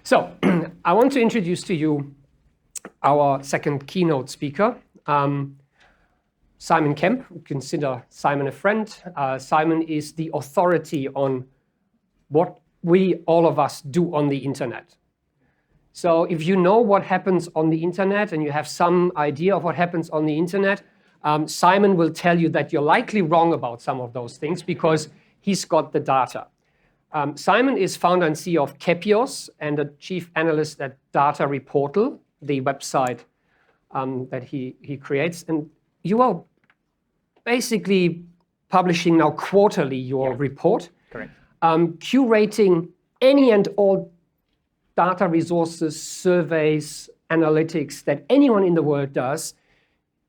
So I want to introduce to you our second keynote speaker, Simon Kemp. Consider Simon a friend. Simon is the authority on what all of us do on the internet. So if you know what happens on the internet and you have some idea of what happens on the internet, Simon will tell you that you're likely wrong about some of those things because he's got the data. Simon is founder and CEO of Kepios and a chief analyst at Data Reportal, the website that he creates. And you are basically publishing now quarterly your report. Correct. Curating any and all data resources, surveys, analytics that anyone in the world does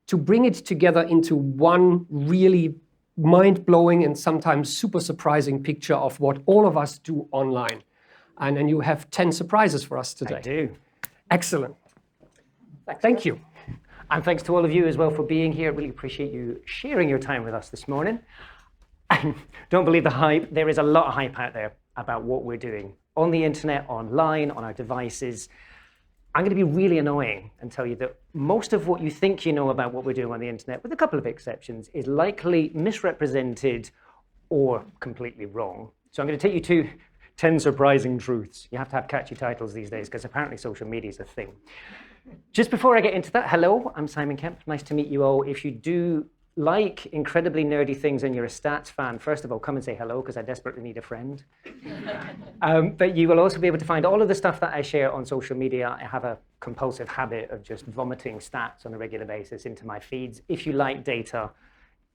to bring it together into one really mind-blowing and sometimes super surprising picture of what all of us do online. And then you have 10 surprises for us today. I do. Excellent. Thank you. And thanks to all of you as well for being here. I really appreciate you sharing your time with us this morning. And don't believe the hype. There is a lot of hype out there about what we're doing on the internet, online, on our devices. I'm going to be really annoying and tell you that most of what you think you know about what we're doing on the internet, with a couple of exceptions, is likely misrepresented or completely wrong. So I'm going to take you to 10 surprising truths. You have to have catchy titles these days because apparently social media is a thing. Just before I get into that, hello, I'm Simon Kemp. Nice to meet you all. If you do like incredibly nerdy things and you're a stats fan, first of all, come and say hello because I desperately need a friend. But you will also be able to find all of the stuff that I share on social media. I have a compulsive habit of just vomiting stats on a regular basis into my feeds. If you like data,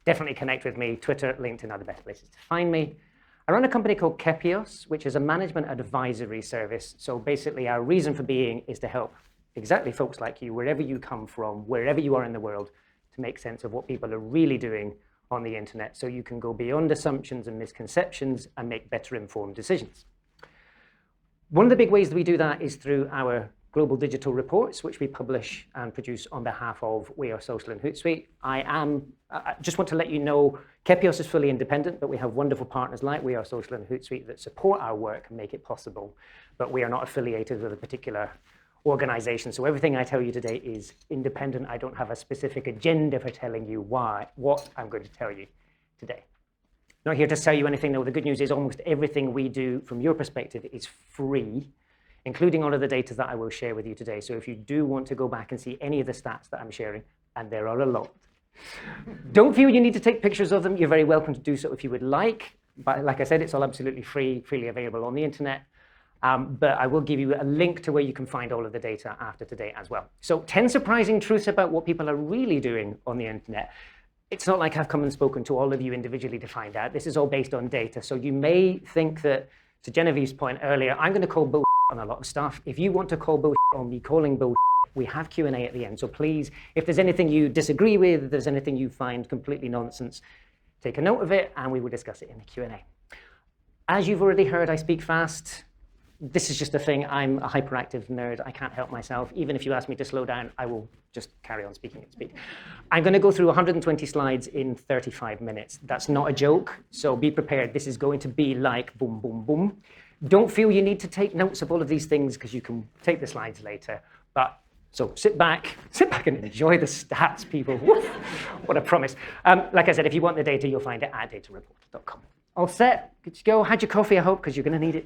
definitely connect with me. Twitter, LinkedIn are the best places to find me. I run a company called Kepios, which is a management advisory service. So basically our reason for being is to help exactly folks like you, wherever you come from, wherever you are in the world, to make sense of what people are really doing on the internet so you can go beyond assumptions and misconceptions and make better informed decisions. One of the big ways that we do that is through our global digital reports, which we publish and produce on behalf of We Are Social and Hootsuite. I just want to let you know, Kepios is fully independent, but we have wonderful partners like We Are Social and Hootsuite that support our work and make it possible. But we are not affiliated with a particular organization. So everything I tell you today is independent. I don't have a specific agenda for telling you what I'm going to tell you today. Not here to sell you anything, though. The good news is almost everything we do from your perspective is free, including all of the data that I will share with you today. So if you do want to go back and see any of the stats that I'm sharing, and there are a lot, don't feel you need to take pictures of them. You're very welcome to do so if you would like. But like I said, it's all absolutely free, freely available on the internet. But I will give you a link to where you can find all of the data after today as well. So 10 surprising truths about what people are really doing on the internet. It's not like I've come and spoken to all of you individually to find out. This is all based on data. So you may think that, to Genevieve's point earlier, I'm going to call bullshit on a lot of stuff. If you want to call bullshit on me calling bullshit, we have Q&A at the end. So please, if there's anything you disagree with, if there's anything you find completely nonsense, take a note of it and we will discuss it in the Q&A. As you've already heard, I speak fast. This is just a thing. I'm a hyperactive nerd. I can't help myself. Even if you ask me to slow down, I will just carry on speaking at speed. I'm going to go through 120 slides in 35 minutes. That's not a joke, so be prepared. This is going to be like boom, boom, boom. Don't feel you need to take notes of all of these things because you can take the slides later. So sit back and enjoy the stats, people. What a promise. Like I said, if you want the data, you'll find it at datareporter.com. All set? Good to go. Had your coffee, I hope, because you're going to need it.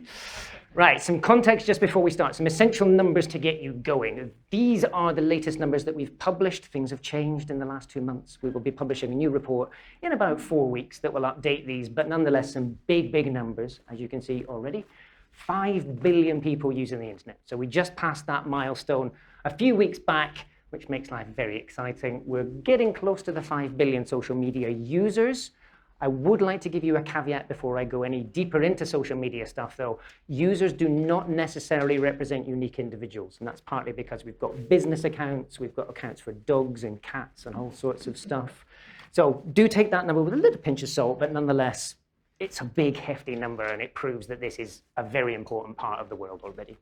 Right, some context just before we start, some essential numbers to get you going. These are the latest numbers that we've published. Things have changed in the last 2 months. We will be publishing a new report in about 4 weeks that will update these, but nonetheless, some big, big numbers, as you can see already. 5 billion people using the internet. So we just passed that milestone a few weeks back, which makes life very exciting. We're getting close to the 5 billion social media users. I would like to give you a caveat before I go any deeper into social media stuff, though. Users do not necessarily represent unique individuals, and that's partly because we've got business accounts, we've got accounts for dogs and cats and all sorts of stuff. So do take that number with a little pinch of salt, but nonetheless, it's a big, hefty number, and it proves that this is a very important part of the world already.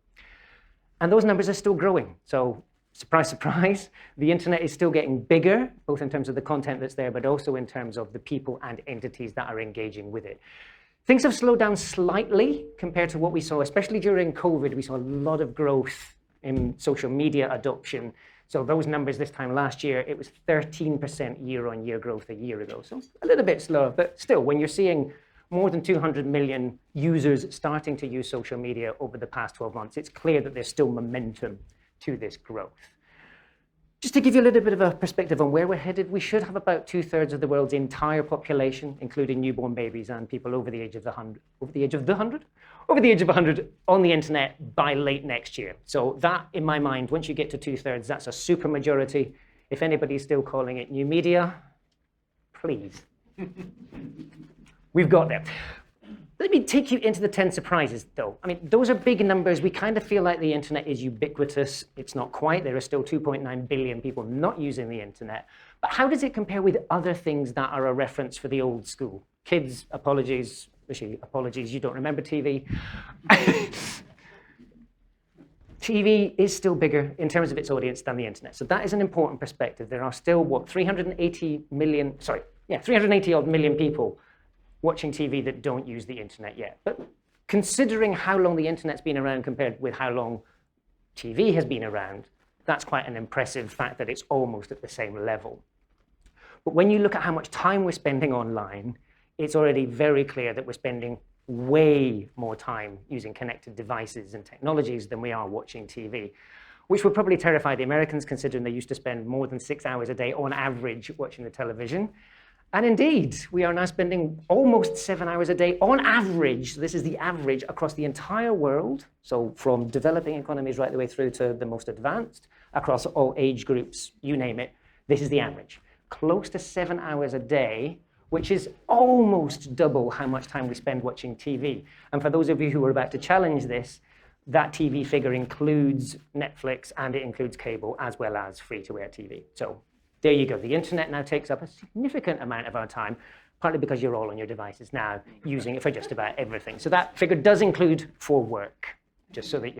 And those numbers are still growing. So surprise, surprise, the internet is still getting bigger, both in terms of the content that's there, but also in terms of the people and entities that are engaging with it. Things have slowed down slightly compared to what we saw, especially during COVID. We saw a lot of growth in social media adoption. So those numbers this time last year, it was 13% year-on-year growth a year ago. So a little bit slower, but still, when you're seeing more than 200 million users starting to use social media over the past 12 months, it's clear that there's still momentum to this growth. Just to give you a little bit of a perspective on where we're headed, we should have about 2/3 of the world's entire population, including newborn babies and people over the age of 100 on the internet by late next year. So that, in my mind, once you get to 2/3, that's a super majority. If anybody's still calling it new media, please. We've got there. Let me take you into the 10 surprises, though. I mean, those are big numbers. We kind of feel like the internet is ubiquitous. It's not quite. There are still 2.9 billion people not using the internet. But how does it compare with other things that are a reference for the old school? Kids, apologies. Actually, apologies, you don't remember TV. TV is still bigger in terms of its audience than the internet. So that is an important perspective. There are still, what, 380 odd million people watching TV that don't use the internet yet. But considering how long the internet's been around compared with how long TV has been around, that's quite an impressive fact that it's almost at the same level. But when you look at how much time we're spending online, it's already very clear that we're spending way more time using connected devices and technologies than we are watching TV, which would probably terrify the Americans, considering they used to spend more than 6 hours a day on average watching the television. And indeed, we are now spending almost 7 hours a day on average. So this is the average across the entire world. So from developing economies right the way through to the most advanced, across all age groups, you name it, this is the average. Close to 7 hours a day, which is almost double how much time we spend watching TV. And for those of you who are about to challenge this, that TV figure includes Netflix and it includes cable as well as free-to-air TV. So there you go. The internet now takes up a significant amount of our time, partly because you're all on your devices now, using it for just about everything. So that figure does include for work, just so that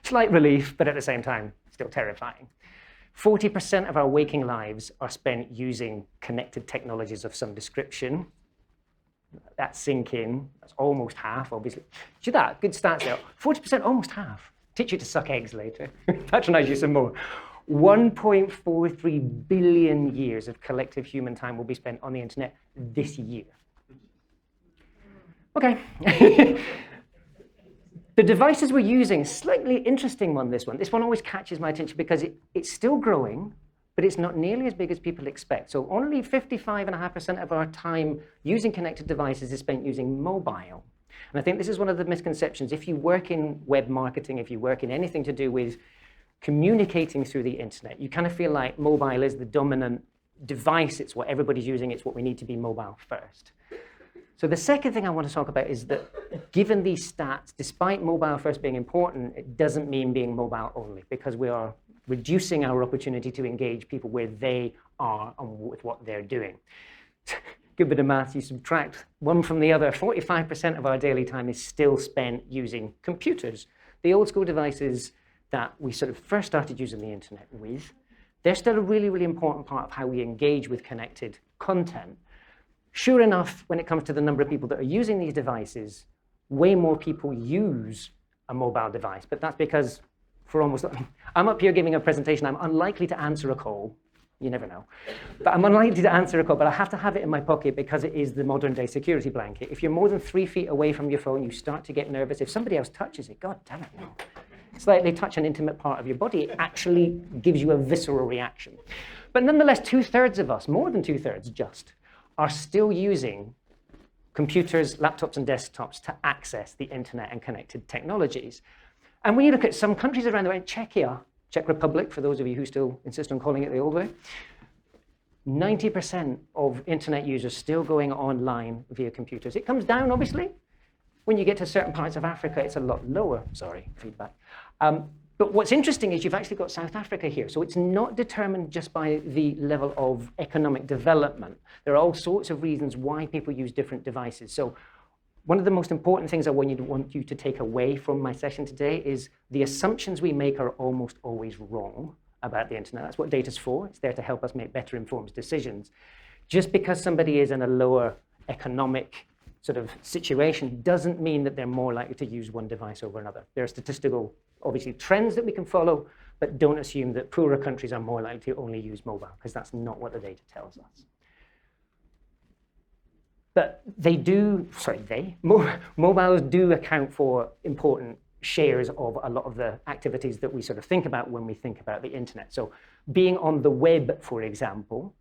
slight relief, but at the same time, still terrifying. 40% of our waking lives are spent using connected technologies of some description. That's sink in. That's almost half, obviously. See that? Good stats there. 40%, almost half. Teach you to suck eggs later. Patronize you some more. 1.43 billion years of collective human time will be spent on the internet this year. Okay. The devices we're using, slightly interesting one, this one. This one always catches my attention because it's still growing, but it's not nearly as big as people expect. So only 55.5% of our time using connected devices is spent using mobile. And I think this is one of the misconceptions. If you work in web marketing, if you work in anything to do with communicating through the internet, you kind of feel like mobile is the dominant device. It's what everybody's using. It's what we need to be mobile first. So the second thing I want to talk about is that given these stats, despite mobile first being important, it doesn't mean being mobile only, because we are reducing our opportunity to engage people where they are and with what they're doing. Good bit of maths, you subtract one from the other, 45% of our daily time is still spent using computers. The old school devices that we sort of first started using the internet with, they're still a really, really important part of how we engage with connected content. Sure enough, when it comes to the number of people that are using these devices, way more people use a mobile device. But that's because I'm up here giving a presentation. I'm unlikely to answer a call. You never know. But I'm unlikely to answer a call, but I have to have it in my pocket because it is the modern day security blanket. If you're more than 3 feet away from your phone, you start to get nervous. If somebody else touches it, God damn it, no. It's like they touch an intimate part of your body. It actually gives you a visceral reaction. But nonetheless, 2/3 of us, more than 2/3 just, are still using computers, laptops, and desktops to access the internet and connected technologies. And when you look at some countries around the world, Czechia, Czech Republic, for those of you who still insist on calling it the old way, 90% of internet users still going online via computers. It comes down, obviously. When you get to certain parts of Africa, it's a lot lower. Sorry, feedback. But what's interesting is you've actually got South Africa here. So it's not determined just by the level of economic development. There are all sorts of reasons why people use different devices. So one of the most important things I want you to take away from my session today is the assumptions we make are almost always wrong about the internet. That's what data's for. It's there to help us make better informed decisions. Just because somebody is in a lower economic sort of situation doesn't mean that they're more likely to use one device over another. There are statistical, obviously, trends that we can follow, but don't assume that poorer countries are more likely to only use mobile, because that's not what the data tells us. But mobiles do account for important shares of a lot of the activities that we sort of think about when we think about the internet. So being on the web, for example,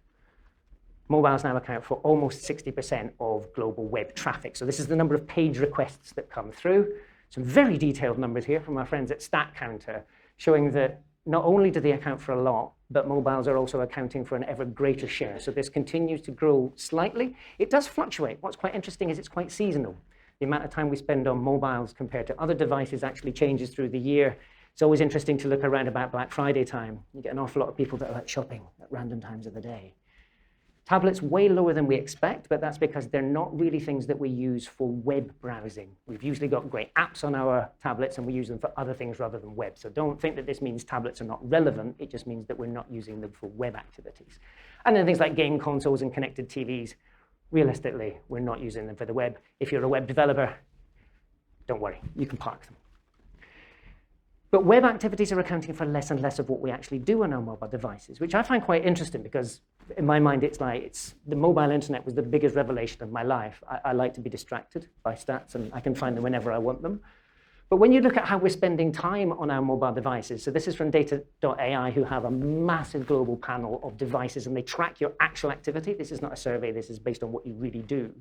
mobiles now account for almost 60% of global web traffic. So this is the number of page requests that come through. Some very detailed numbers here from our friends at StatCounter, showing that not only do they account for a lot, but mobiles are also accounting for an ever greater share. So this continues to grow slightly. It does fluctuate. What's quite interesting is it's quite seasonal. The amount of time we spend on mobiles compared to other devices actually changes through the year. It's always interesting to look around about Black Friday time. You get an awful lot of people that are out shopping at random times of the day. Tablets way lower than we expect, but that's because they're not really things that we use for web browsing. We've usually got great apps on our tablets, and we use them for other things rather than web. So don't think that this means tablets are not relevant. It just means that we're not using them for web activities. And then things like game consoles and connected TVs, realistically, we're not using them for the web. If you're a web developer, don't worry, you can park them. But web activities are accounting for less and less of what we actually do on our mobile devices, which I find quite interesting because in my mind, the mobile internet was the biggest revelation of my life. I like to be distracted by stats, and I can find them whenever I want them. But when you look at how we're spending time on our mobile devices, so this is from data.ai, who have a massive global panel of devices, and they track your actual activity. This is not a survey. This is based on what you really do.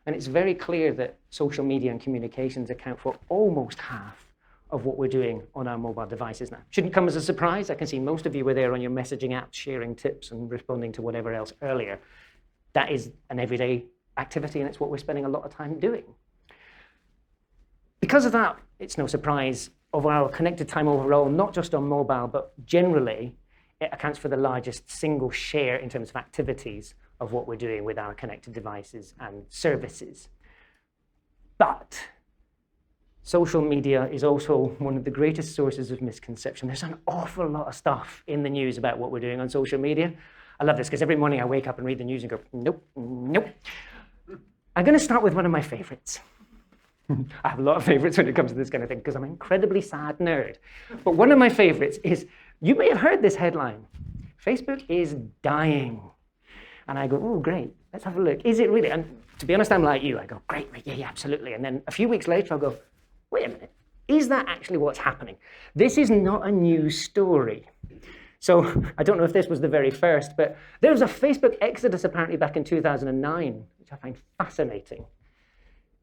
And it's very clear that social media and communications account for almost half of what we're doing on our mobile devices now. Shouldn't come as a surprise. I can see most of you were there on your messaging apps, sharing tips and responding to whatever else earlier. That is an everyday activity, and it's what we're spending a lot of time doing. Because of that, it's no surprise of our connected time overall, not just on mobile, but generally, it accounts for the largest single share in terms of activities of what we're doing with our connected devices and services. But social media is also one of the greatest sources of misconception. There's an awful lot of stuff in the news about what we're doing on social media. I love this because every morning I wake up and read the news and go, nope, nope. I'm going to start with one of my favorites. I have a lot of favorites when it comes to this kind of thing because I'm an incredibly sad nerd. But one of my favorites is, you may have heard this headline, Facebook is dying. And I go, oh, great, let's have a look. Is it really? And to be honest, I'm like you. I go, great, yeah, absolutely. And then a few weeks later, I'll go, wait a minute, is that actually what's happening? This is not a new story. So I don't know if this was the very first, but there was a Facebook exodus apparently back in 2009, which I find fascinating.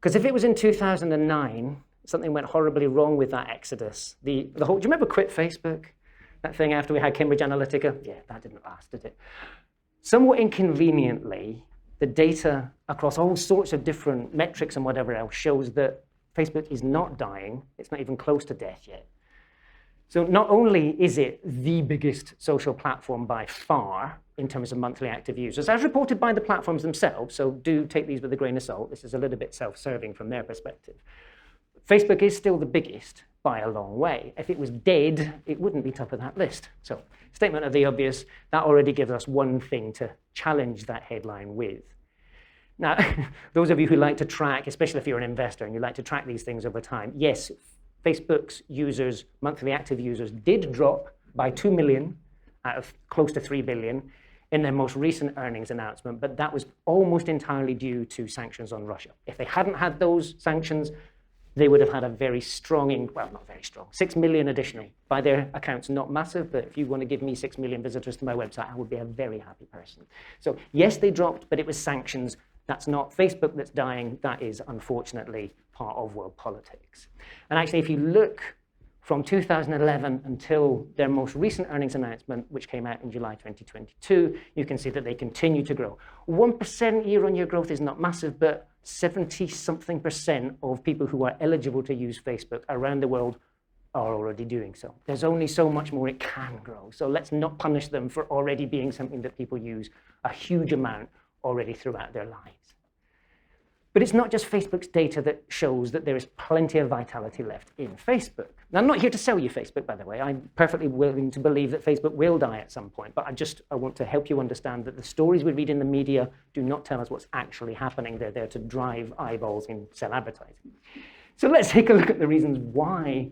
Because if it was in 2009, something went horribly wrong with that exodus. The whole, do you remember Quit Facebook? That thing after we had Cambridge Analytica? Yeah, that didn't last, did it? Somewhat inconveniently, the data across all sorts of different metrics and whatever else shows that Facebook is not dying. It's not even close to death yet. So not only is it the biggest social platform by far in terms of monthly active users, as reported by the platforms themselves, so do take these with a grain of salt. This is a little bit self-serving from their perspective. Facebook is still the biggest by a long way. If it was dead, it wouldn't be top of that list. So statement of the obvious, that already gives us one thing to challenge that headline with. Now, those of you who like to track, especially if you're an investor and you like to track these things over time, yes, Facebook's users, monthly active users, did drop by 2 million out of close to 3 billion in their most recent earnings announcement, but that was almost entirely due to sanctions on Russia. If they hadn't had those sanctions, they would have had a very strong, well, not very strong, 6 million additional. By their accounts, not massive, but if you want to give me 6 million visitors to my website, I would be a very happy person. So yes, they dropped, but it was sanctions. That's not Facebook that's dying. That is, unfortunately, part of world politics. And actually, if you look from 2011 until their most recent earnings announcement, which came out in July 2022, you can see that they continue to grow. 1% year-on-year growth is not massive, but 70-something% of people who are eligible to use Facebook around the world are already doing so. There's only so much more it can grow. So let's not punish them for already being something that people use a huge amount already throughout their lives. But it's not just Facebook's data that shows that there is plenty of vitality left in Facebook. Now, I'm not here to sell you Facebook, by the way. I'm perfectly willing to believe that Facebook will die at some point. But I want to help you understand that the stories we read in the media do not tell us what's actually happening. They're there to drive eyeballs and sell advertising. So let's take a look at the reasons why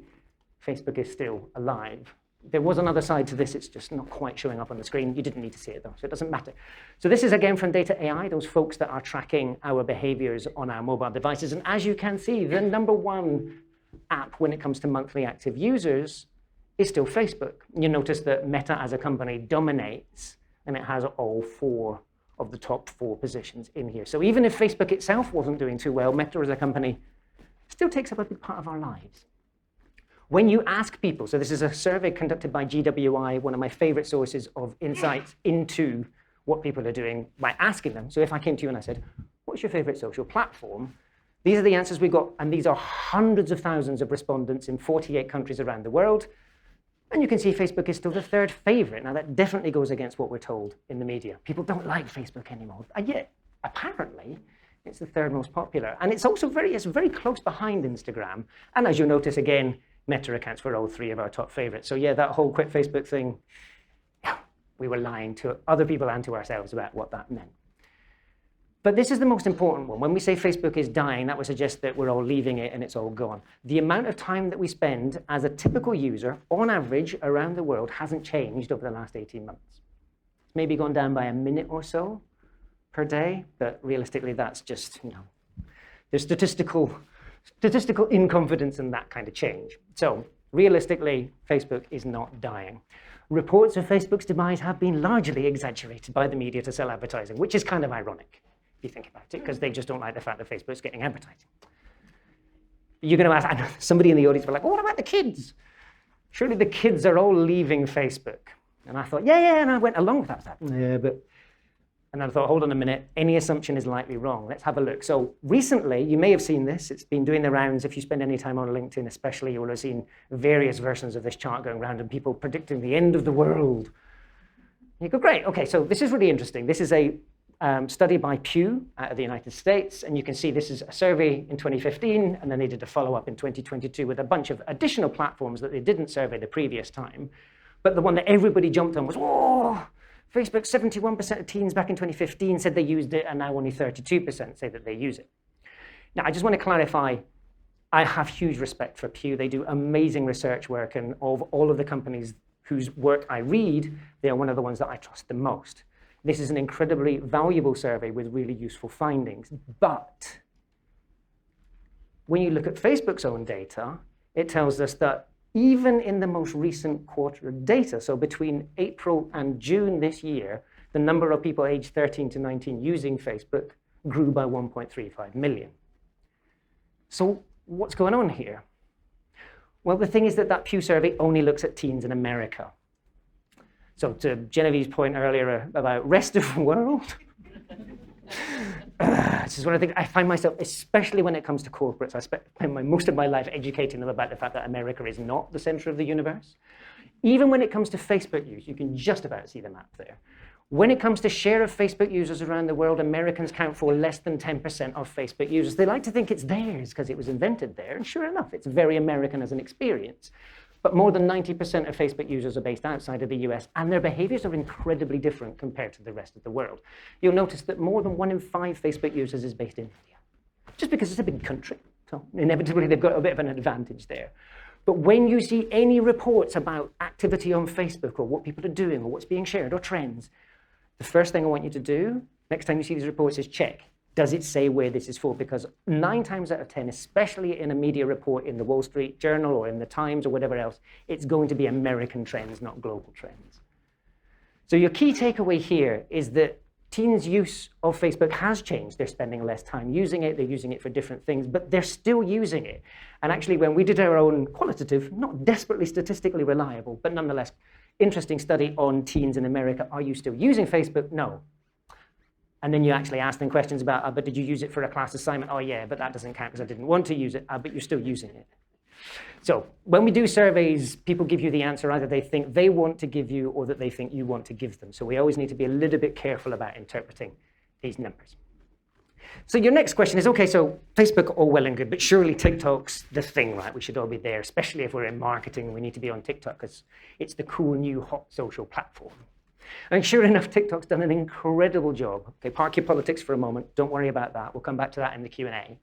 Facebook is still alive. There was another side to this. It's just not quite showing up on the screen. You didn't need to see it, though, so it doesn't matter. So this is, again, from Data AI, those folks that are tracking our behaviors on our mobile devices. And as you can see, the #1 app when it comes to monthly active users is still Facebook. You notice that Meta as a company dominates, and it has all 4 of the top 4 positions in here. So even if Facebook itself wasn't doing too well, Meta as a company still takes up a big part of our lives. When you ask people, so this is a survey conducted by GWI, one of my favorite sources of insights into what people are doing, by asking them. So if I came to you and I said, what's your favorite social platform? These are the answers we got, and these are hundreds of thousands of respondents in 48 countries around the world. And you can see Facebook is still the 3rd favorite. Now, that definitely goes against what we're told in the media. People don't like Facebook anymore. And yet, apparently, it's the 3rd most popular. And it's also very close behind Instagram. And as you'll notice, again, Meta accounts for all 3 of our top favorites. So yeah, that whole quit Facebook thing, we were lying to other people and to ourselves about what that meant. But this is the most important one. When we say Facebook is dying, that would suggest that we're all leaving it and it's all gone. The amount of time that we spend as a typical user, on average, around the world, hasn't changed over the last 18 months. It's maybe gone down by a minute or so per day, but realistically, that's just, there's statistical inconfidence in that kind of change. So realistically, Facebook is not dying. Reports of Facebook's demise have been largely exaggerated by the media to sell advertising, which is kind of ironic, if you think about it, because they just don't like the fact that Facebook's getting advertising. You're going to ask, I know somebody in the audience will be like, what about the kids? Surely the kids are all leaving Facebook. And I thought, yeah, and I went along with that. I was like, yeah, but... And I thought, hold on a minute, any assumption is likely wrong. Let's have a look. So recently, you may have seen this. It's been doing the rounds. If you spend any time on LinkedIn especially, you will have seen various versions of this chart going around and people predicting the end of the world. You go, great. OK, so this is really interesting. This is a study by Pew out of the United States. And you can see this is a survey in 2015. And then they did a follow-up in 2022 with a bunch of additional platforms that they didn't survey the previous time. But the one that everybody jumped on was, whoa! Facebook, 71% of teens back in 2015 said they used it, and now only 32% say that they use it. Now, I just want to clarify, I have huge respect for Pew. They do amazing research work, and of all of the companies whose work I read, they are one of the ones that I trust the most. This is an incredibly valuable survey with really useful findings. But when you look at Facebook's own data, it tells us that even in the most recent quarter of data, so between April and June this year, the number of people aged 13 to 19 using Facebook grew by 1.35 million. So what's going on here? Well, the thing is that Pew survey only looks at teens in America. So to Genevieve's point earlier about rest of the world, this is one of the things I find myself, especially when it comes to corporates, I spend most of my life educating them about the fact that America is not the center of the universe. Even when it comes to Facebook use, you can just about see the map there. When it comes to share of Facebook users around the world, Americans count for less than 10% of Facebook users. They like to think it's theirs because it was invented there. And sure enough, it's very American as an experience. But more than 90% of Facebook users are based outside of the US, and their behaviors are incredibly different compared to the rest of the world. You'll notice that more than 1 in 5 Facebook users is based in India, just because it's a big country. So inevitably, they've got a bit of an advantage there. But when you see any reports about activity on Facebook or what people are doing or what's being shared or trends, the first thing I want you to do next time you see these reports is check. Does it say where this is for? Because 9 times out of 10, especially in a media report in the Wall Street Journal or in the Times or whatever else, it's going to be American trends, not global trends. So your key takeaway here is that teens' use of Facebook has changed. They're spending less time using it. They're using it for different things, but they're still using it. And actually, when we did our own qualitative, not desperately statistically reliable, but nonetheless interesting study on teens in America, are you still using Facebook? No. And then you actually ask them questions about, but did you use it for a class assignment? Oh, yeah, but that doesn't count because I didn't want to use it. But you're still using it. So when we do surveys, people give you the answer either they think they want to give you or that they think you want to give them. So we always need to be a little bit careful about interpreting these numbers. So your next question is, okay, so Facebook, all well and good, but surely TikTok's the thing, right? We should all be there, especially if we're in marketing. We need to be on TikTok because it's the cool new hot social platform. And sure enough, TikTok's done an incredible job. Okay, park your politics for a moment. Don't worry about that. We'll come back to that in the Q&A.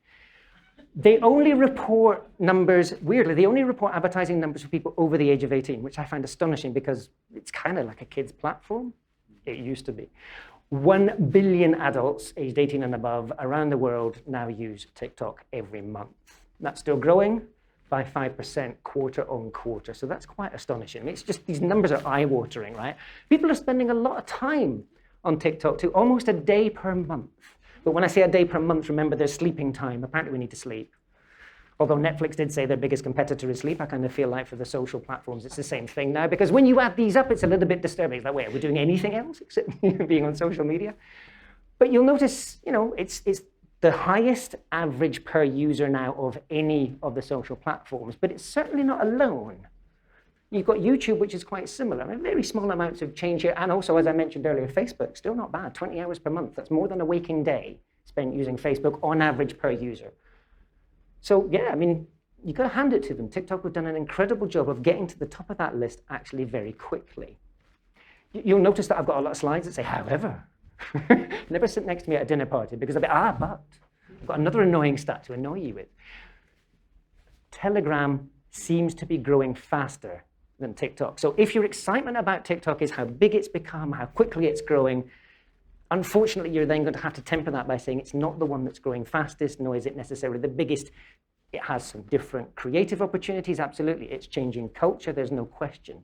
They only report numbers, weirdly, they only report advertising numbers for people over the age of 18, which I find astonishing because it's kind of like a kid's platform. It used to be. 1 billion adults aged 18 and above around the world now use TikTok every month. That's still growing by 5% quarter on quarter. So that's quite astonishing. It's just, these numbers are eye-watering, right? People are spending a lot of time on TikTok too, almost a day per month. But when I say a day per month, remember there's sleeping time. Apparently we need to sleep. Although Netflix did say their biggest competitor is sleep, I kind of feel like for the social platforms, it's the same thing now. Because when you add these up, it's a little bit disturbing. It's like, wait, are we doing anything else except being on social media? But you'll notice, you know, it's the highest average per user now of any of the social platforms, but it's certainly not alone. You've got YouTube, which is quite similar. I mean, very small amounts of change here. And also, as I mentioned earlier, Facebook, still not bad, 20 hours per month. That's more than a waking day spent using Facebook on average per user. So yeah, I mean, you got to hand it to them. TikTok have done an incredible job of getting to the top of that list actually very quickly. You'll notice that I've got a lot of slides that say, however. Never sit next to me at a dinner party because I'll be, but. I've got another annoying stat to annoy you with. Telegram seems to be growing faster than TikTok. So if your excitement about TikTok is how big it's become, how quickly it's growing, unfortunately, you're then going to have to temper that by saying it's not the one that's growing fastest, nor is it necessarily the biggest. It has some different creative opportunities, absolutely. It's changing culture, there's no question.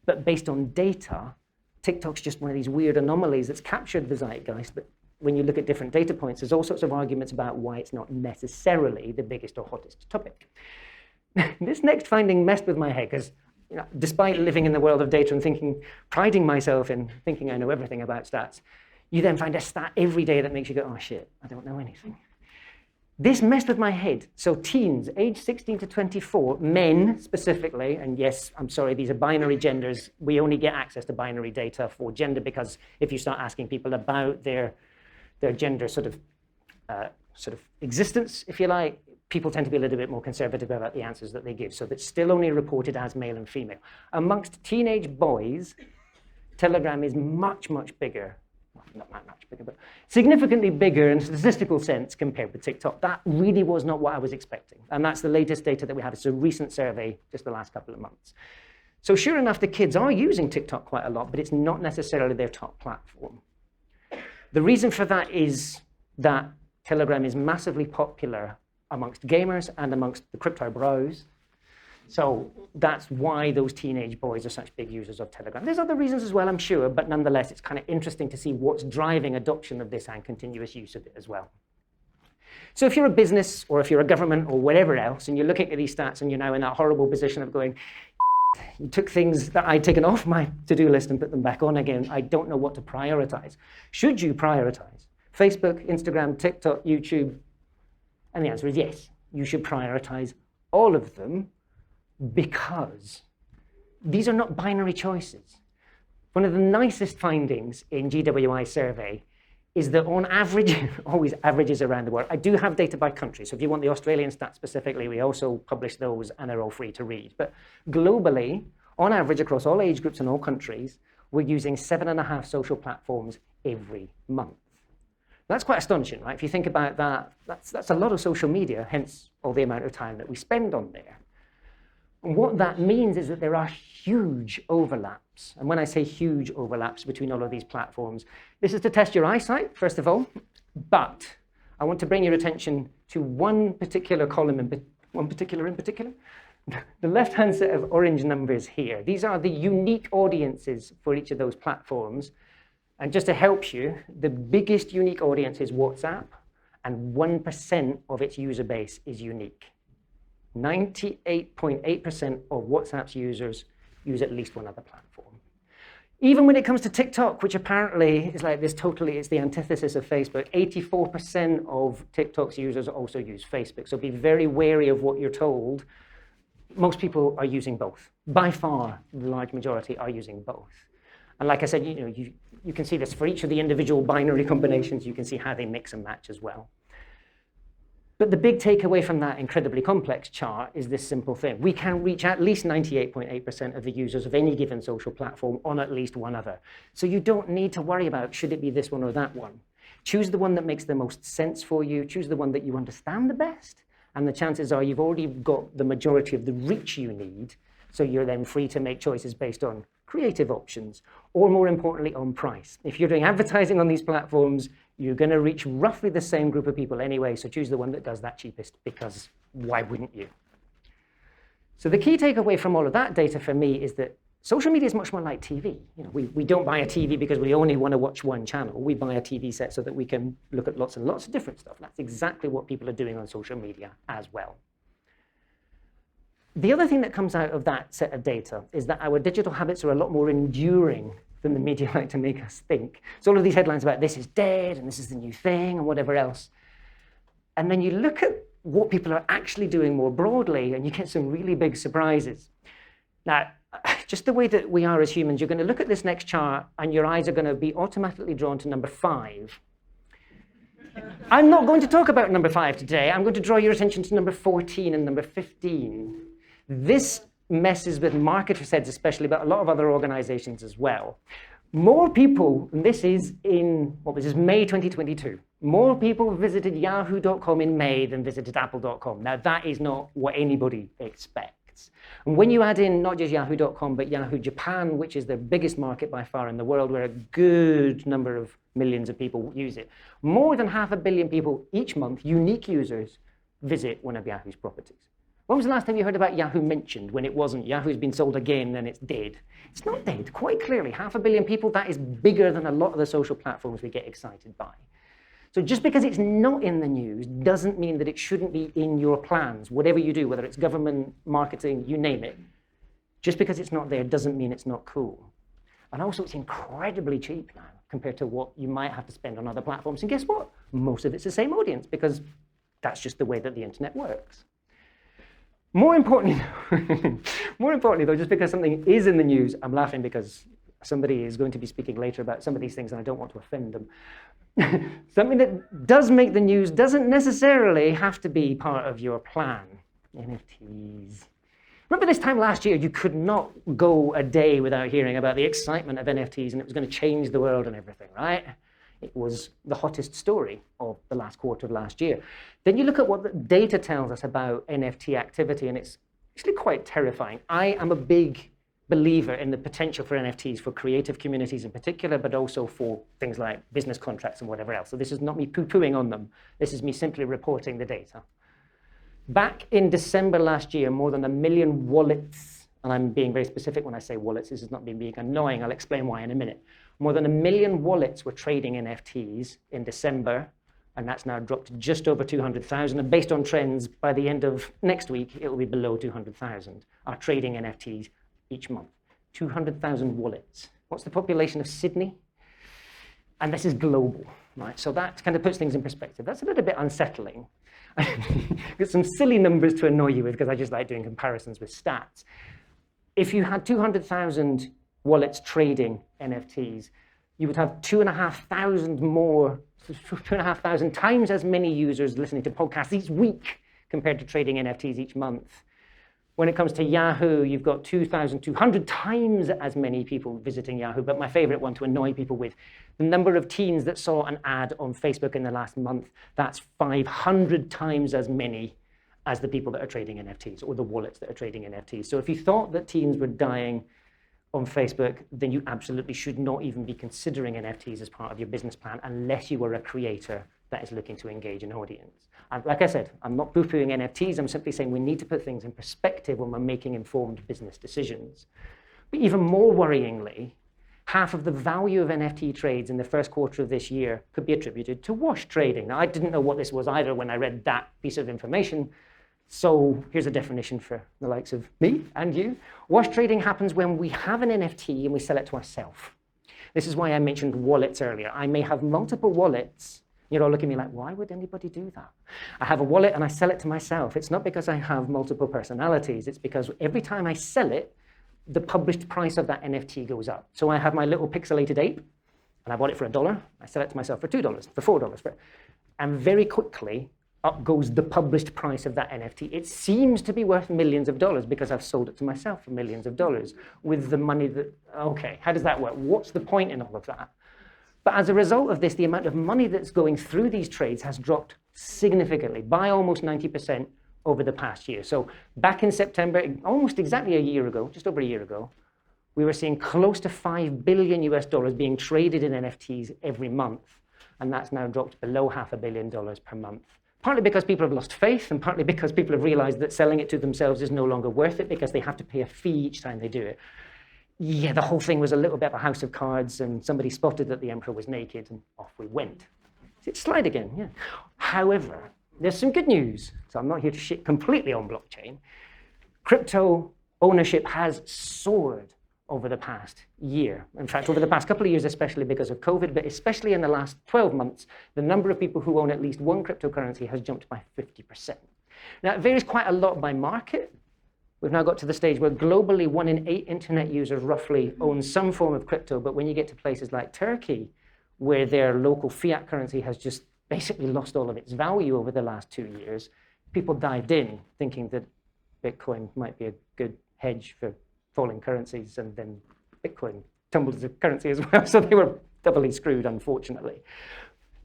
But based on data, TikTok's just one of these weird anomalies that's captured the zeitgeist. But when you look at different data points, there's all sorts of arguments about why it's not necessarily the biggest or hottest topic. This next finding messed with my head because, you know, despite living in the world of data and priding myself in thinking I know everything about stats, you then find a stat every day that makes you go, oh shit, I don't know anything. This messed with my head. So teens, age 16 to 24, men specifically, and yes, I'm sorry, these are binary genders. We only get access to binary data for gender because if you start asking people about their gender sort of existence, if you like, people tend to be a little bit more conservative about the answers that they give. So that's still only reported as male and female. Amongst teenage boys, Telegram is much, much bigger. Well, not much bigger, but significantly bigger in a statistical sense compared with TikTok. That really was not what I was expecting. And that's the latest data that we have. It's a recent survey, just the last couple of months. So sure enough, the kids are using TikTok quite a lot, but it's not necessarily their top platform. The reason for that is that Telegram is massively popular amongst gamers and amongst the crypto bros. So that's why those teenage boys are such big users of Telegram. There's other reasons as well, I'm sure, but nonetheless, it's kind of interesting to see what's driving adoption of this and continuous use of it as well. So if you're a business or if you're a government or whatever else, and you're looking at these stats and you're now in that horrible position of going, you took things that I'd taken off my to-do list and put them back on again. I don't know what to prioritize. Should you prioritize? Facebook, Instagram, TikTok, YouTube? And the answer is yes. You should prioritize all of them because these are not binary choices. One of the nicest findings in GWI's survey is that on average, always averages around the world. I do have data by country, so if you want the Australian stats specifically, we also publish those and they're all free to read. But globally, on average across all age groups and all countries, we're using 7.5 social platforms every month. That's quite astonishing, right? If you think about that, that's a lot of social media, hence all the amount of time that we spend on there. And what that means is that there are huge overlaps. And when I say huge overlaps between all of these platforms, this is to test your eyesight, first of all, but I want to bring your attention to one particular column, in particular. The left-hand set of orange numbers here. These are the unique audiences for each of those platforms. And just to help you, the biggest unique audience is WhatsApp, and 1% of its user base is unique. 98.8% of WhatsApp's users use at least one other platform. Even when it comes to TikTok, which apparently is like this it's the antithesis of Facebook, 84% of TikTok's users also use Facebook. So be very wary of what you're told. Most people are using both. By far, the large majority are using both. And like I said, you can see this for each of the individual binary combinations. You can see how they mix and match as well. But the big takeaway from that incredibly complex chart is this simple thing. We can reach at least 98.8% of the users of any given social platform on at least one other. So you don't need to worry about, should it be this one or that one? Choose the one that makes the most sense for you. Choose the one that you understand the best. And the chances are you've already got the majority of the reach you need. So you're then free to make choices based on creative options, or more importantly, on price. If you're doing advertising on these platforms, you're going to reach roughly the same group of people anyway, so choose the one that does that cheapest, because why wouldn't you? So the key takeaway from all of that data for me is that social media is much more like TV. We don't buy a TV because we only want to watch one channel. We buy a TV set so that we can look at lots and lots of different stuff. That's exactly what people are doing on social media as well. The other thing that comes out of that set of data is that our digital habits are a lot more enduring than the media like to make us think. So all of these headlines about this is dead and this is the new thing and whatever else. And then you look at what people are actually doing more broadly and you get some really big surprises. Now, just the way that we are as humans, you're going to look at this next chart and your eyes are going to be automatically drawn to number 5. I'm not going to talk about number 5 today. I'm going to draw your attention to number 14 and number 15. This messes with marketers' heads especially, but a lot of other organizations as well. More people, and this is in, May 2022. More people visited yahoo.com in May than visited apple.com. Now, that is not what anybody expects. And when you add in not just yahoo.com, but Yahoo Japan, which is the biggest market by far in the world, where a good number of millions of people use it, more than 500 million people each month, unique users, visit one of Yahoo's properties. When was the last time you heard about Yahoo mentioned when it wasn't Yahoo's been sold again and it's dead? It's not dead, quite clearly. 500 million people, that is bigger than a lot of the social platforms we get excited by. So just because it's not in the news doesn't mean that it shouldn't be in your plans, whatever you do, whether it's government, marketing, you name it. Just because it's not there doesn't mean it's not cool. And also it's incredibly cheap now compared to what you might have to spend on other platforms. And guess what? Most of it's the same audience because that's just the way that the internet works. More importantly, though, just because something is in the news, I'm laughing because somebody is going to be speaking later about some of these things and I don't want to offend them. Something that does make the news doesn't necessarily have to be part of your plan. NFTs. Remember this time last year, you could not go a day without hearing about the excitement of NFTs and it was going to change the world and everything, right? It was the hottest story of the last quarter of last year. Then you look at what the data tells us about NFT activity, and it's actually quite terrifying. I am a big believer in the potential for NFTs for creative communities in particular, but also for things like business contracts and whatever else. So this is not me poo-pooing on them. This is me simply reporting the data. Back in December last year, more than 1 million wallets, and I'm being very specific when I say wallets, this is not being annoying, I'll explain why in a minute. More than 1 million wallets were trading NFTs in December, and that's now dropped to just over 200,000. And based on trends, by the end of next week, it will be below 200,000 are trading NFTs each month. 200,000 wallets. What's the population of Sydney? And this is global, right? So that kind of puts things in perspective. That's a little bit unsettling. Got some silly numbers to annoy you with because I just like doing comparisons with stats. If you had 200,000 wallets trading NFTs, you would have 2,500 times as many users listening to podcasts each week compared to trading NFTs each month. When it comes to Yahoo, you've got 2,200 times as many people visiting Yahoo. But my favorite one to annoy people with, the number of teens that saw an ad on Facebook in the last month, that's 500 times as many as the people that are trading NFTs or the wallets that are trading NFTs. So if you thought that teens were dying on Facebook, then you absolutely should not even be considering NFTs as part of your business plan unless you were a creator that is looking to engage an audience. And like I said, I'm not poo-pooing NFTs. I'm simply saying we need to put things in perspective when we're making informed business decisions. But even more worryingly, half of the value of NFT trades in the first quarter of this year could be attributed to wash trading. Now, I didn't know what this was either when I read that piece of information. So here's a definition for the likes of me and you. Wash trading happens when we have an NFT and we sell it to ourselves. This is why I mentioned wallets earlier. I may have multiple wallets. You're all looking at me like, why would anybody do that? I have a wallet and I sell it to myself. It's not because I have multiple personalities. It's because every time I sell it, the published price of that NFT goes up. So I have my little pixelated ape, and I bought it for $1. I sell it to myself for $2, for $4. And very quickly, up goes the published price of that NFT. It seems to be worth millions of dollars because I've sold it to myself for millions of dollars with the money that, okay, how does that work? What's the point in all of that? But as a result of this, the amount of money that's going through these trades has dropped significantly by almost 90% over the past year. So back in September, almost exactly a year ago, just over a year ago, we were seeing close to $5 billion being traded in NFTs every month. And that's now dropped below $500 million per month. Partly because people have lost faith, and partly because people have realized that selling it to themselves is no longer worth it because they have to pay a fee each time they do it. Yeah, the whole thing was a little bit of a house of cards, and somebody spotted that the emperor was naked, and off we went. Slide again, yeah. However, there's some good news. So I'm not here to shit completely on blockchain. Crypto ownership has soared over the past year. In fact, over the past couple of years, especially because of COVID, but especially in the last 12 months, the number of people who own at least one cryptocurrency has jumped by 50%. Now, it varies quite a lot by market. We've now got to the stage where globally 1 in 8 internet users roughly own some form of crypto, but when you get to places like Turkey, where their local fiat currency has just basically lost all of its value over the last 2 years, people dived in thinking that Bitcoin might be a good hedge for falling currencies, and then Bitcoin tumbled as a currency as well, so they were doubly screwed, unfortunately.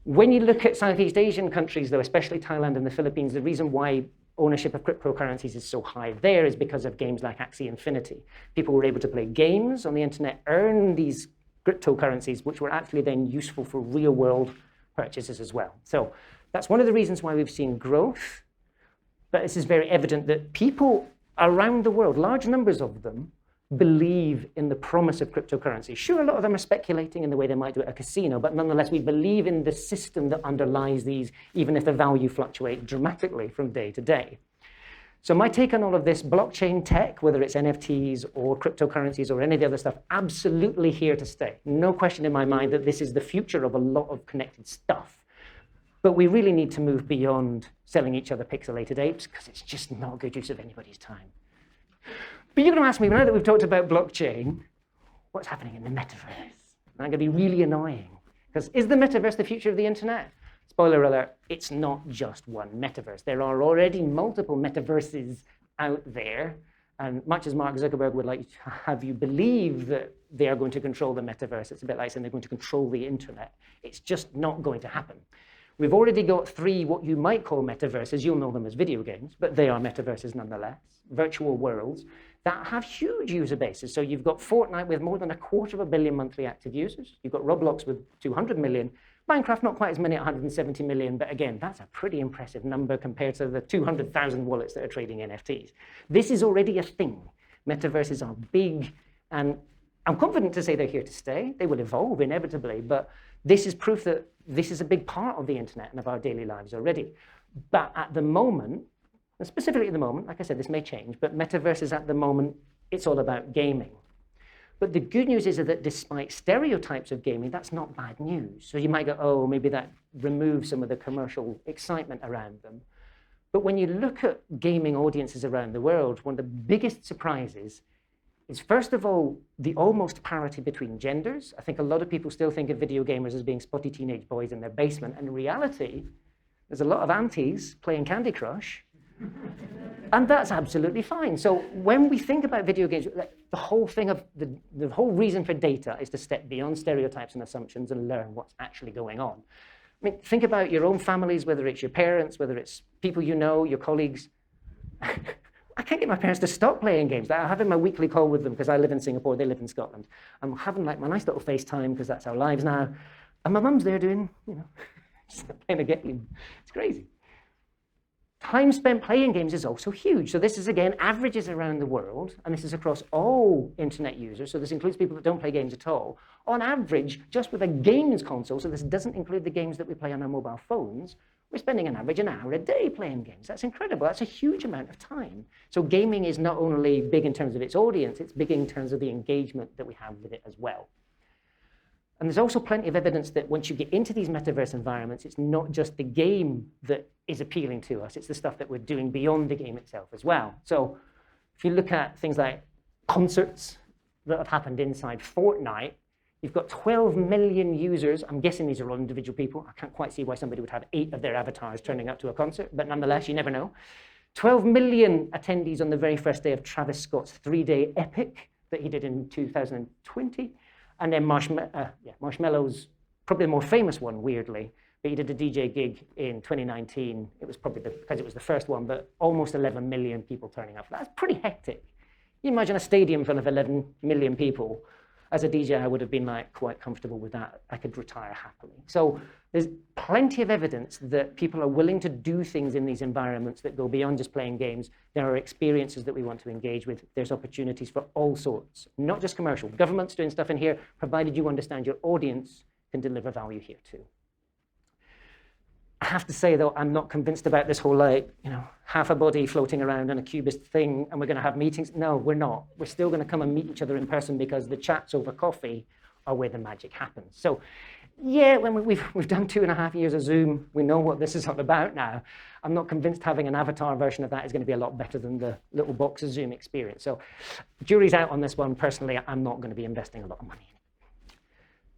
When you look at Southeast Asian countries, though, especially Thailand and the Philippines, the reason why ownership of cryptocurrencies is so high there is because of games like Axie Infinity. People were able to play games on the internet, earn these cryptocurrencies, which were actually then useful for real-world purchases as well. So that's one of the reasons why we've seen growth, but this is very evident that people around the world, large numbers of them, believe in the promise of cryptocurrency. Sure, a lot of them are speculating in the way they might do at a casino, but nonetheless, we believe in the system that underlies these, even if the value fluctuates dramatically from day to day. So my take on all of this, blockchain tech, whether it's NFTs or cryptocurrencies or any of the other stuff, absolutely here to stay. No question in my mind that this is the future of a lot of connected stuff. But we really need to move beyond selling each other pixelated apes, because it's just not a good use of anybody's time. But you're going to ask me, now that we've talked about blockchain, what's happening in the metaverse? I'm going to be really annoying, because is the metaverse the future of the internet? Spoiler alert, it's not just one metaverse. There are already multiple metaverses out there, and much as Mark Zuckerberg would like to have you believe that they are going to control the metaverse, it's a bit like saying they're going to control the internet. It's just not going to happen. We've already got 3 what you might call metaverses. You'll know them as video games, but they are metaverses nonetheless, virtual worlds that have huge user bases. So you've got Fortnite with more than 250 million monthly active users. You've got Roblox with 200 million. Minecraft, not quite as many at 170 million, but again, that's a pretty impressive number compared to the 200,000 wallets that are trading NFTs. This is already a thing. Metaverses are big, and I'm confident to say they're here to stay. They will evolve inevitably, but this is proof that this is a big part of the internet and of our daily lives already. But at the moment, and specifically at the moment, like I said, this may change, but metaverses at the moment, it's all about gaming. But the good news is that despite stereotypes of gaming, that's not bad news. So you might go, oh, maybe that removes some of the commercial excitement around them. But when you look at gaming audiences around the world, one of the biggest surprises is, first of all, the almost parity between genders. I think a lot of people still think of video gamers as being spotty teenage boys in their basement. And in reality, there's a lot of aunties playing Candy Crush. And that's absolutely fine. So when we think about video games, the whole thing of the whole reason for data is to step beyond stereotypes and assumptions and learn what's actually going on. I mean, think about your own families, whether it's your parents, whether it's people you know, your colleagues. I can't get my parents to stop playing games. I'm having my weekly call with them because I live in Singapore, they live in Scotland. I'm having like my nice little FaceTime because that's our lives now. And my mum's there doing, just playing a game. It's crazy. Time spent playing games is also huge. So this is, again, averages around the world, and this is across all internet users. So this includes people that don't play games at all. On average, just with a games console, so this doesn't include the games that we play on our mobile phones, we're spending an average an hour a day playing games. That's incredible. That's a huge amount of time. So gaming is not only big in terms of its audience, it's big in terms of the engagement that we have with it as well. And there's also plenty of evidence that once you get into these metaverse environments, it's not just the game that is appealing to us, it's the stuff that we're doing beyond the game itself as well. So if you look at things like concerts that have happened inside Fortnite. You've got 12 million users. I'm guessing these are all individual people. I can't quite see why somebody would have 8 of their avatars turning up to a concert, but nonetheless, you never know. 12 million attendees on the very first day of Travis Scott's 3-day epic that he did in 2020. And then Marshmello's probably the more famous one, weirdly, but he did a DJ gig in 2019. It was probably because it was the first one, but almost 11 million people turning up. That's pretty hectic. You imagine a stadium full of 11 million people. As a DJ, I would have been like quite comfortable with that. I could retire happily. So there's plenty of evidence that people are willing to do things in these environments that go beyond just playing games. There are experiences that we want to engage with. There's opportunities for all sorts, not just commercial. Government's doing stuff in here, provided you understand your audience can deliver value here too. I have to say, though, I'm not convinced about this whole, like, half a body floating around on a cubist thing, and we're going to have meetings. No, we're not. We're still going to come and meet each other in person because the chats over coffee are where the magic happens. So, yeah, when we've done 2.5 years of Zoom, we know what this is all about now. I'm not convinced having an avatar version of that is going to be a lot better than the little box of Zoom experience. So, jury's out on this one. Personally, I'm not going to be investing a lot of money in it.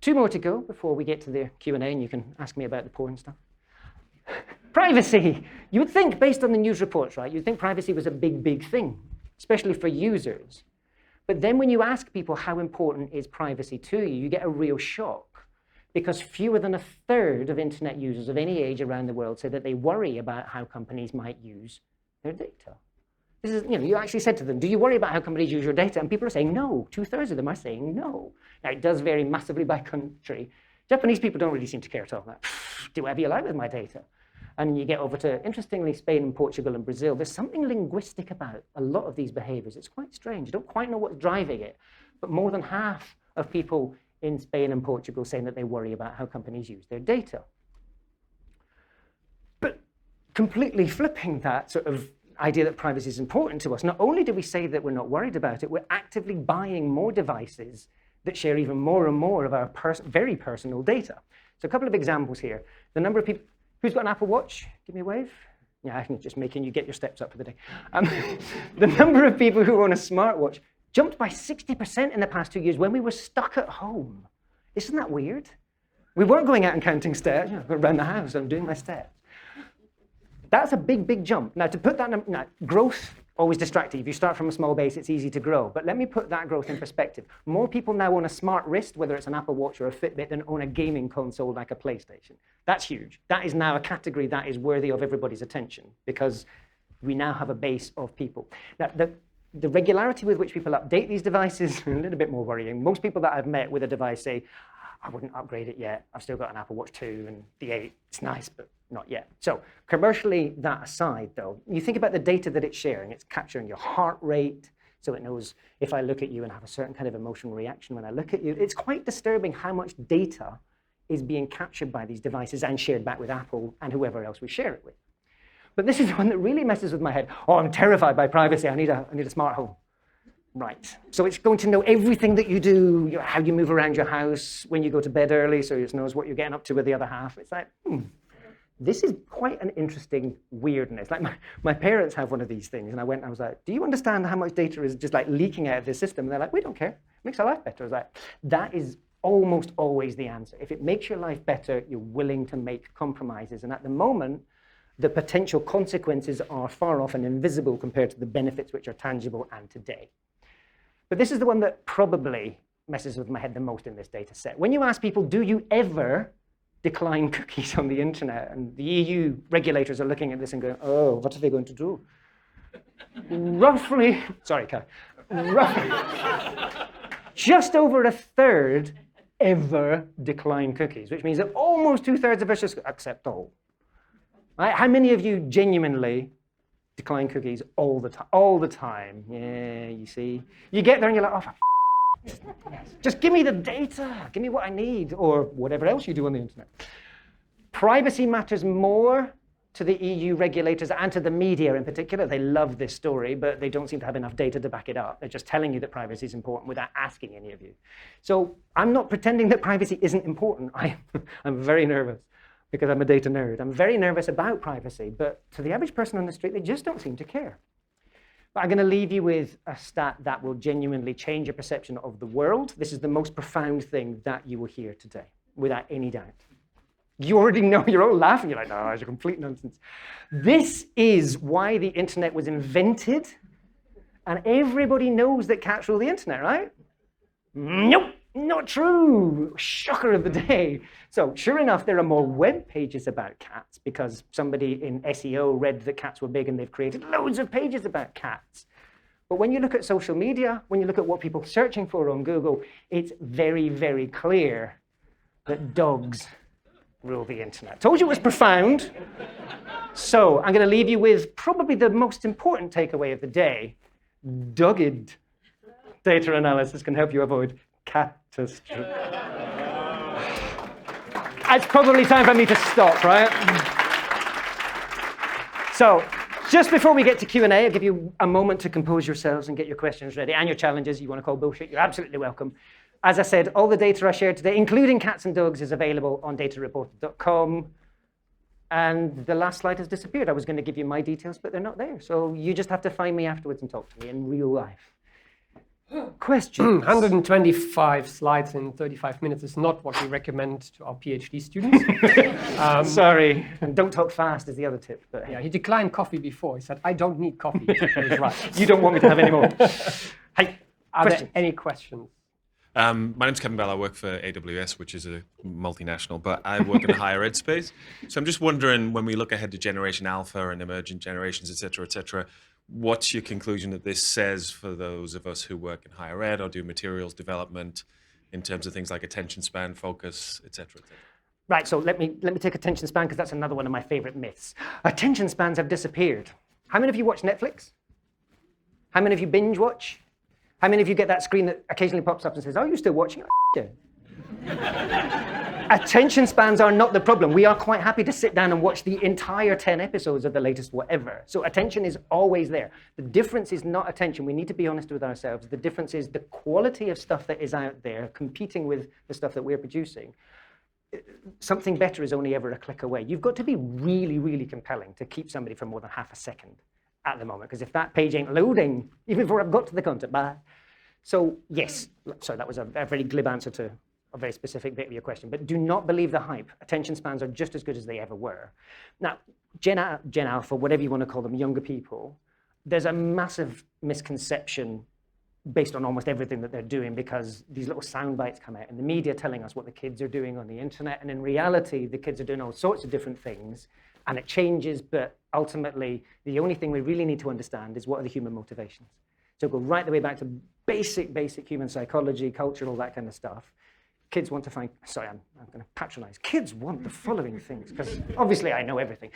2 more to go before we get to the Q&A, and you can ask me about the porn stuff. Privacy. You would think, based on the news reports, right, you'd think privacy was a big, big thing, especially for users. But then when you ask people how important is privacy to you, you get a real shock, because fewer than 1/3 of internet users of any age around the world say that they worry about how companies might use their data. This is, you actually said to them, do you worry about how companies use your data? And people are saying no. 2/3 of them are saying no. Now, it does vary massively by country. Japanese people don't really seem to care at all. Like, do whatever you like with my data. And you get over to, interestingly, Spain and Portugal and Brazil. There's something linguistic about a lot of these behaviors. It's quite strange. You don't quite know what's driving it. But more than half of people in Spain and Portugal saying that they worry about how companies use their data. But completely flipping that sort of idea that privacy is important to us, not only do we say that we're not worried about it, we're actively buying more devices that share even more and more of our very personal data. So a couple of examples here. The number of people, who's got an Apple Watch? Give me a wave. Yeah, I can just making you get your steps up for the day. The number of people who own a smartwatch jumped by 60% in the past 2 years when we were stuck at home. Isn't that weird? We weren't going out and counting steps. Around the house, I'm doing my steps. That's a big, big jump. Now, to put that, growth, always distracting. If you start from a small base, it's easy to grow. But let me put that growth in perspective. More people now own a smart wrist, whether it's an Apple Watch or a Fitbit, than own a gaming console like a PlayStation. That's huge. That is now a category that is worthy of everybody's attention, because we now have a base of people. Now, the regularity with which people update these devices is a little bit more worrying. Most people that I've met with a device say, I wouldn't upgrade it yet. I've still got an Apple Watch 2 and the 8. It's nice, but not yet. So commercially, that aside, though, you think about the data that it's sharing. It's capturing your heart rate, so it knows if I look at you and have a certain kind of emotional reaction when I look at you. It's quite disturbing how much data is being captured by these devices and shared back with Apple and whoever else we share it with. But this is the one that really messes with my head. Oh, I'm terrified by privacy. I need a smart home. Right. So it's going to know everything that you do, how you move around your house, when you go to bed early, so it knows what you're getting up to with the other half. It's like, this is quite an interesting weirdness. Like my parents have one of these things, and I was like, do you understand how much data is just like leaking out of this system? And they're like, we don't care. It makes our life better. I was like, that is almost always the answer. If it makes your life better, you're willing to make compromises. And at the moment, the potential consequences are far off and invisible compared to the benefits which are tangible and today. But this is the one that probably messes with my head the most in this data set. When you ask people, do you ever decline cookies on the internet? And the EU regulators are looking at this and going, oh, what are they going to do? Roughly, sorry, Kai, just over 1/3 ever decline cookies, which means that almost 2/3 of us just accept all. Right? How many of you genuinely decline cookies all the time? All the time. Yeah, you see. You get there and you're like, oh, just give me the data. Give me what I need, or whatever else you do on the internet. Privacy matters more to the EU regulators and to the media in particular. They love this story, but they don't seem to have enough data to back it up. They're just telling you that privacy is important without asking any of you. So I'm not pretending that privacy isn't important. I'm very nervous, because I'm a data nerd. I'm very nervous about privacy, but to the average person on the street, they just don't seem to care. But I'm going to leave you with a stat that will genuinely change your perception of the world. This is the most profound thing that you will hear today, without any doubt. You already know, you're all laughing. You're like, no, it's complete nonsense. This is why the internet was invented. And everybody knows that cats rule the internet, right? Nope, not true. Shocker of the day. So sure enough, there are more web pages about cats because somebody in SEO read that cats were big and they've created loads of pages about cats. But when you look at social media, when you look at what people are searching for on Google, it's very, very clear that dogs rule the internet. Told you it was profound. So I'm going to leave you with probably the most important takeaway of the day. Dogged data analysis can help you avoid catastrophe. It's probably time for me to stop, right? So just before we get to Q&A, I'll give you a moment to compose yourselves and get your questions ready and your challenges. You want to call bullshit, you're absolutely welcome. As I said, all the data I shared today, including cats and dogs, is available on datareported.com. And the last slide has disappeared. I was going to give you my details, but they're not there. So you just have to find me afterwards and talk to me in real life. Questions? 125 slides in 35 minutes is not what we recommend to our PhD students. Sorry. And don't talk fast is the other tip. But yeah, he declined coffee before. He said, I don't need coffee. He was right. You don't want me to have any more. Hey, Are there any questions? My name's Kevin Bell. I work for AWS, which is a multinational, but I work in the higher ed space. So I'm just wondering, when we look ahead to Generation Alpha and emergent generations, et cetera, what's your conclusion that this says for those of us who work in higher ed or do materials development in terms of things like attention span, focus, et cetera? Right, so let me take attention span, because that's another one of my favorite myths. Attention spans have disappeared. How many of you watch Netflix? How many of you binge watch? How many of you get that screen that occasionally pops up and says, oh, you're still watching? Attention spans are not the problem. We are quite happy to sit down and watch the entire 10 episodes of the latest whatever. So attention is always there. The difference is not attention. We need to be honest with ourselves. The difference is the quality of stuff that is out there competing with the stuff that we're producing. Something better is only ever a click away. You've got to be really, really compelling to keep somebody for more than half a second at the moment, because if that page ain't loading, even before I've got to the content, bye. So yes, so that was a very glib answer to a very specific bit of your question, but do not believe the hype. Attention spans are just as good as they ever were. Now, Gen Alpha, whatever you want to call them, younger people, there's a massive misconception based on almost everything that they're doing, because these little sound bites come out in the media telling us what the kids are doing on the internet, and in reality, the kids are doing all sorts of different things, and it changes, but ultimately, the only thing we really need to understand is what are the human motivations. So go right the way back to basic human psychology, culture, all that kind of stuff. Kids want to find, sorry, I'm going to patronize. Kids want the following things, because obviously I know everything.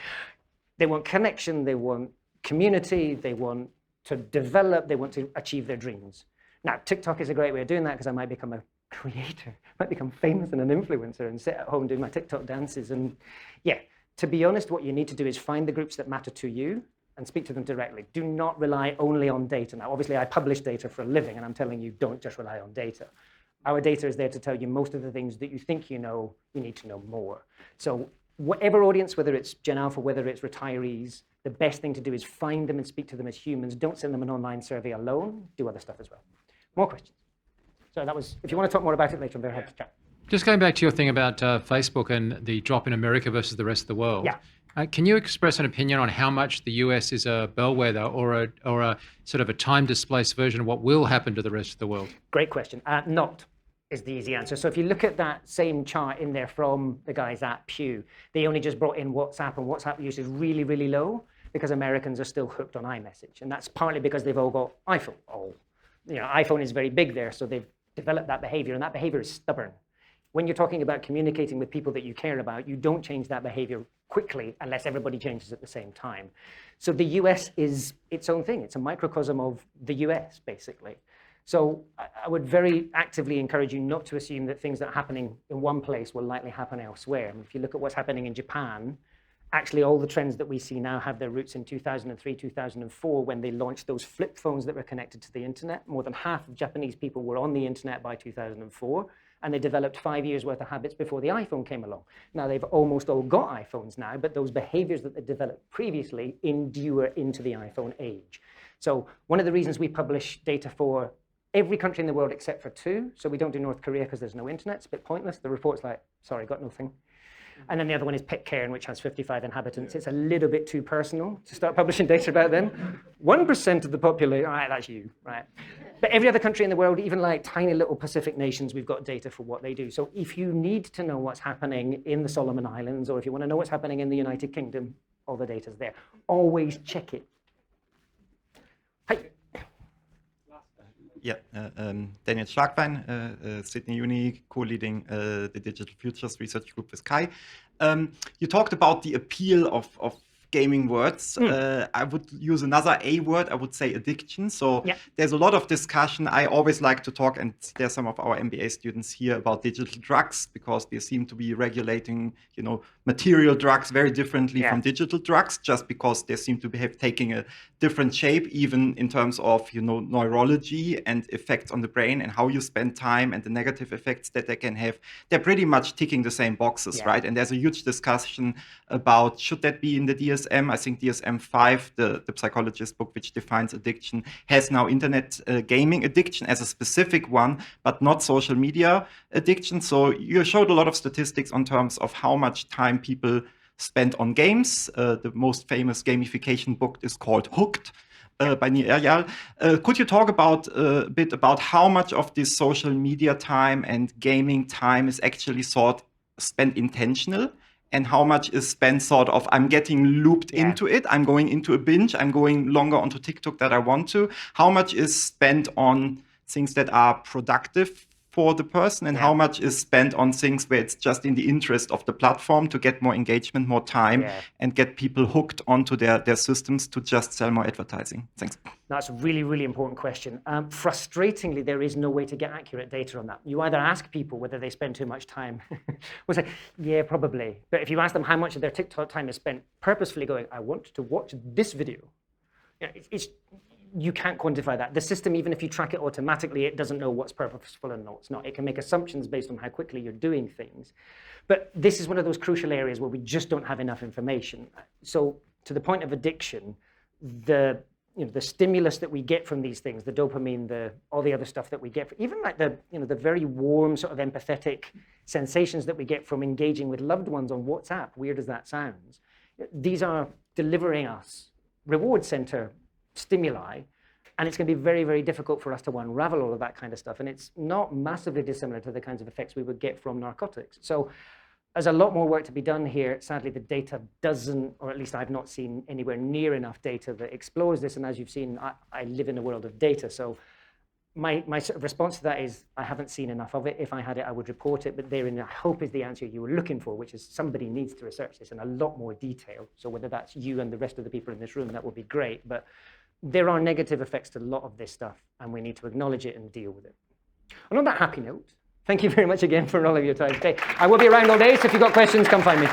They want connection, they want community, they want to develop, they want to achieve their dreams. Now, TikTok is a great way of doing that, because I might become a creator, might become famous and an influencer and sit at home doing my TikTok dances. And yeah, to be honest, what you need to do is find the groups that matter to you and speak to them directly. Do not rely only on data. Now, obviously, I publish data for a living, and I'm telling you, don't just rely on data. Our data is there to tell you most of the things that you think you know, you need to know more. So whatever audience, whether it's Gen Alpha, whether it's retirees, the best thing to do is find them and speak to them as humans. Don't send them an online survey alone. Do other stuff as well. More questions? So that was, if you want to talk more about it later, I'm very happy to chat. Just going back to your thing about Facebook and the drop in America versus the rest of the world. Yeah. Can you express an opinion on how much the US is a bellwether or a sort of a time-displaced version of what will happen to the rest of the world? Great question. Not is the easy answer. So if you look at that same chart in there from the guys at Pew, they only just brought in WhatsApp, and WhatsApp use is really, really low because Americans are still hooked on iMessage. And that's partly because they've all got iPhone. iPhone is very big there, so they've developed that behavior, and that behavior is stubborn. When you're talking about communicating with people that you care about, you don't change that behavior quickly unless everybody changes at the same time. So the US is its own thing. It's a microcosm of the US, basically. So I would very actively encourage you not to assume that things that are happening in one place will likely happen elsewhere. And if you look at what's happening in Japan, actually all the trends that we see now have their roots in 2003, 2004, when they launched those flip phones that were connected to the internet. More than half of Japanese people were on the internet by 2004. And they developed 5 years worth of habits before the iPhone came along. Now they've almost all got iPhones now, but those behaviors that they developed previously endure into the iPhone age. So one of the reasons we publish data for every country in the world except for 2, so we don't do North Korea because there's no internet, it's a bit pointless. The report's like, sorry, got nothing. And then the other one is Pitcairn, which has 55 inhabitants. It's a little bit too personal to start publishing data about them. 1% of the population, all right, that's you, right? But every other country in the world, even like tiny little Pacific nations, we've got data for what they do. So if you need to know what's happening in the Solomon Islands, or if you want to know what's happening in the United Kingdom, all the data's there. Always check it. Hi. Yeah, Daniel Schlagwein, Sydney Uni, co-leading the Digital Futures Research Group with Kai. You talked about the appeal of gaming words. I would use another A word, I would say addiction. So there's a lot of discussion. I always like to talk, and there's some of our MBA students here, about digital drugs, because they seem to be regulating, material drugs very differently from digital drugs, just because they seem to be taking a different shape, even in terms of, neurology and effects on the brain and how you spend time and the negative effects that they can have. They're pretty much ticking the same boxes, right? And there's a huge discussion about, should that be in the DSM? I think DSM-5, the psychologist book which defines addiction, has now internet gaming addiction as a specific one, but not social media addiction. So you showed a lot of statistics on terms of how much time people spend on games. The most famous gamification book is called Hooked by Nir Eyal. Could you talk about a bit about how much of this social media time and gaming time is actually spent intentional, and how much is spent sort of, I'm getting looped into it, I'm going into a binge, I'm going longer onto TikTok that I want to. How much is spent on things that are productive for the person, and how much is spent on things where it's just in the interest of the platform to get more engagement, more time, and get people hooked onto their systems to just sell more advertising? Thanks. That's a really, really important question. Frustratingly, there is no way to get accurate data on that. You either ask people whether they spend too much time. We'll say, yeah, probably. But if you ask them how much of their TikTok time is spent purposefully going, I want to watch this video, you can't quantify that. The system, even if you track it automatically, it doesn't know what's purposeful and what's not. It can make assumptions based on how quickly you're doing things. But this is one of those crucial areas where we just don't have enough information. So to the point of addiction, the stimulus that we get from these things, the dopamine, all the other stuff that we get, even like the very warm sort of empathetic sensations that we get from engaging with loved ones on WhatsApp, weird as that sounds, these are delivering us reward center stimuli, and it's going to be very, very difficult for us to unravel all of that kind of stuff. And it's not massively dissimilar to the kinds of effects we would get from narcotics. So there's a lot more work to be done here. Sadly, the data doesn't, or at least I've not seen anywhere near enough data that explores this. And as you've seen, I live in a world of data. So my sort of response to that is I haven't seen enough of it. If I had it, I would report it. But therein, I hope, is the answer you were looking for, which is somebody needs to research this in a lot more detail. So whether that's you and the rest of the people in this room, that would be great. But there are negative effects to a lot of this stuff, and we need to acknowledge it and deal with it. And on that happy note, thank you very much again for all of your time today. I will be around all day, so if you've got questions, come find me.